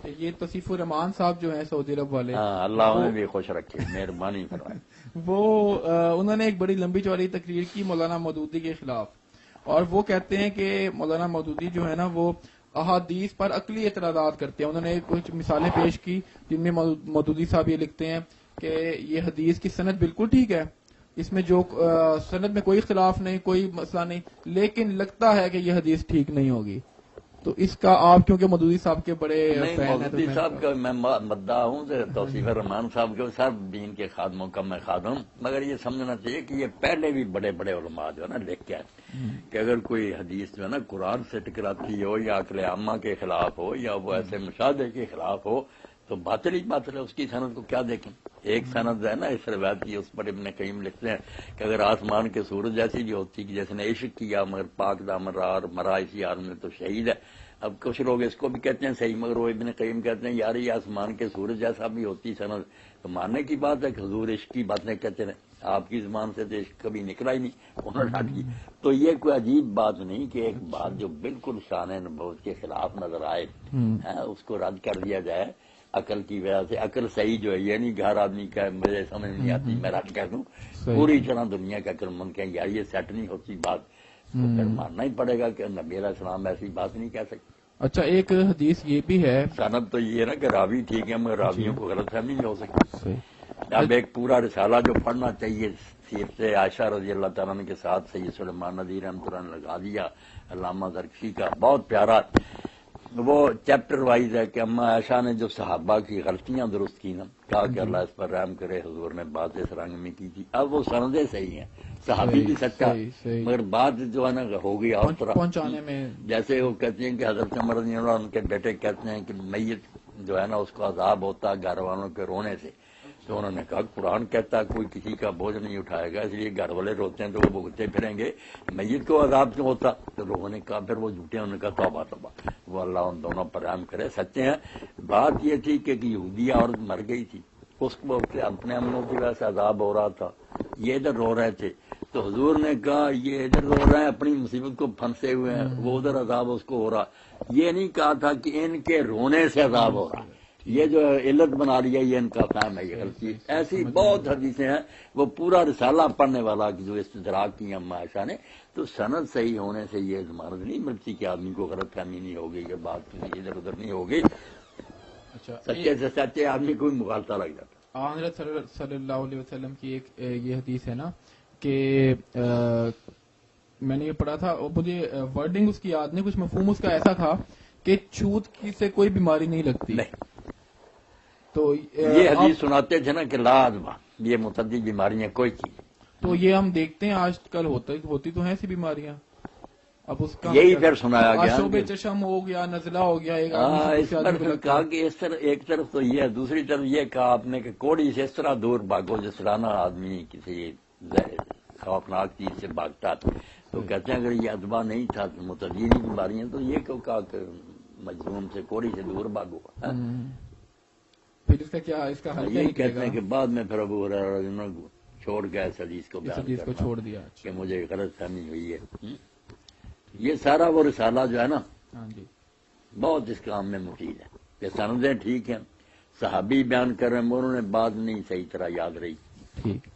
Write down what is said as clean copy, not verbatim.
یہ توصیف الرحمان صاحب جو ہیں سعودی عرب والے، اللہ انہیں بھی خوش رکھے، مہربانی فرمائے. وہ انہوں نے ایک بڑی لمبی چوڑی تقریر کی مولانا مودودی کے خلاف، اور وہ کہتے ہیں کہ مولانا مودودی جو ہے نا وہ احادیث پر عقلی اعتراضات کرتے ہیں. انہوں نے کچھ مثالیں پیش کی جن میں مودودی صاحب یہ لکھتے ہیں کہ یہ حدیث کی سند بالکل ٹھیک ہے، اس میں جو سند میں کوئی اختلاف نہیں، کوئی مسئلہ نہیں، لیکن لگتا ہے کہ یہ حدیث ٹھیک نہیں ہوگی. تو اس کا آپ کیونکہ مودودی صاحب کے بڑے فین ہیں، مودودی صاحب کا میں مدعا ہوں، توصیف الرحمان صاحب کے سب دین کے خادموں کا میں خادم، مگر یہ سمجھنا چاہیے کہ یہ پہلے بھی بڑے بڑے علماء جو ہے نا لکھ کے آئے کہ اگر کوئی حدیث جو ہے نا قرآن سے ٹکراتی ہو یا عقل عامہ کے خلاف ہو یا وہ ایسے مشاہدے کے خلاف ہو تو باطل ہی باطل ہے، اس کی سند کو کیا دیکھیں. ایک سند ہے نا اس روایت کی، اس پر ابن قیم لکھتے ہیں کہ اگر آسمان کے سورج جیسی بھی ہوتی کہ جس نے عشق کیا مگر پاک دامن رہا اور مرا اسی عالم میں تو شہید ہے. اب کچھ لوگ اس کو بھی کہتے ہیں صحیح، مگر وہ ابن قیم کہتے ہیں یار یہ آسمان کے سورج جیسا بھی ہوتی سند تو ماننے کی بات ہے کہ حضور عشق کی باتیں کہتے ہیں، آپ کی زبان سے تو عشق کبھی نکلا ہی نہیں، انہوں نے ڈانٹ کی. تو یہ کوئی عجیب بات نہیں کہ ایک بات جو بالکل شان نبوت کے خلاف نظر آئے اس کو رد کر دیا جائے عقل کی وجہ سے. عقل صحیح جو ہے یہ نہیں کہ ہر آدمی کا مجھے سمجھ نہیں آتی میں رد کر دوں، پوری طرح دنیا کا عقل مند کہ یار یہ سیٹ نہیں ہوتی بات، تو پھر ماننا ہی پڑے گا کہ نبی علیہ السلام ایسی بات نہیں کہہ سکتے. اچھا ایک حدیث یہ بھی ہے، سند تو یہ ہے نا کہ راوی ٹھیک ہے مگر راویوں کو غلط فہمی نہیں ہو سکتی. اب ایک پورا رسالہ جو پڑھنا چاہیے سیرت عائشہ رضی اللہ تعالیٰ عنہ کے ساتھ سید سلیمان ندوی رحمۃ اللہ نے لگا دیا علامہ زرکشی کا، بہت پیارا وہ چیپٹر وائز ہے کہ اما عائشہ نے جو صحابہ کی غلطیاں درست کی نا، کہا کہ اللہ اس پر رحم کرے، حضور نے بات اس رنگ میں کی تھی. اب وہ سندیں صحیح ہیں، صحابی بھی سچا مگر بات جو ہے نا ہو گئی اور طرح پہنچانے میں، جیسے وہ کہتے ہیں کہ حضرت عمر رضی اللہ عنہ کے بیٹے کہتے ہیں کہ میت جو ہے نا اس کو عذاب ہوتا گھر والوں کے رونے سے، تو انہوں نے کہا قرآن کہتا ہے کوئی کسی کا بوجھ نہیں اٹھائے گا، اس لیے گھر والے روتے ہیں تو وہ بھگتے پھریں گے، میت کو عذاب کیوں ہوتا؟ تو لوگوں نے کہا پھر وہ جھوٹے، انہوں نے کہا توبہ توبہ، وہ اللہ ان دونوں پر رحم کرے، سچے ہیں. بات یہ تھی کہ یہودیہ عورت مر گئی تھی، اس کو اپنے امنوں کی وجہ سے عذاب ہو رہا تھا، یہ ادھر رو رہے تھے، تو حضور نے کہا یہ ادھر رو رہے ہیں اپنی مصیبت کو پھنسے ہوئے ہیں، وہ ادھر عذاب اس کو ہو رہا. یہ نہیں کہا تھا کہ ان کے رونے سے عذاب ہو رہا، یہ جو علت بنا لیا یہ ان کا کام ہے، یہ غلطی. ایسی بہت حدیثیں ہیں، وہ پورا رسالہ پڑھنے والا جو استدراک کی اما عائشہ نے، تو سند صحیح ہونے سے یہ ضمانت نہیں ملتی کہ آدمی کو غلط فہمی نہیں ہوگی، یہ بات ادھر ادھر نہیں ہوگی، سچے سے سچے آدمی کو بھی مغالطہ لگ جاتا. حضرت صلی اللہ علیہ وسلم کی ایک یہ حدیث ہے نا کہ میں نے یہ پڑھا تھا، مجھے ورڈنگ اس کی یاد نہیں، کچھ مفہوم اس کا ایسا تھا کہ چھوت کی سے کوئی بیماری نہیں لگتی. تو یہ حدیث سناتے تھے نا کہ لا ادوا، یہ متعدد بیماریاں کوئی چیز، تو یہ ہم دیکھتے ہیں آج کل ہوتی تو ہیں ایسی بیماریاں. اب اس کا یہی پھر سنایا گیا، شعب چشم ہو گیا، نزلہ ہو گیا، اس پر پھر کہا کہ اس طرح ایک طرف تو یہ ہے، دوسری طرف یہ کہا آپ نے کہ کوڑی سے اس طرح دور بھاگو جس طرح نا آدمی کسی خوفناک چیز سے بھاگتا تھا. تو کہتے ہیں اگر یہ ادبا نہیں تھا متعدد بیماریاں تو یہ کیوں کہا کہ مجنون سے کوڑی سے دور بھاگو. پھر اس کا کیا، اس کا حل یہی کہتے ہیں کہ بعد میں پھر ابو ہریرہ چھوڑ گیا اس حدیث کو، چھوڑ دیا کہ مجھے غلط فہمی ہوئی ہے. یہ سارا وہ رسالہ جو ہے نا بہت اس کام میں مفید ہے کہ سندیں ٹھیک ہیں، صحابی بیان کر رہے ہیں، انہوں نے بات نہیں صحیح طرح یاد رہی. ٹھیک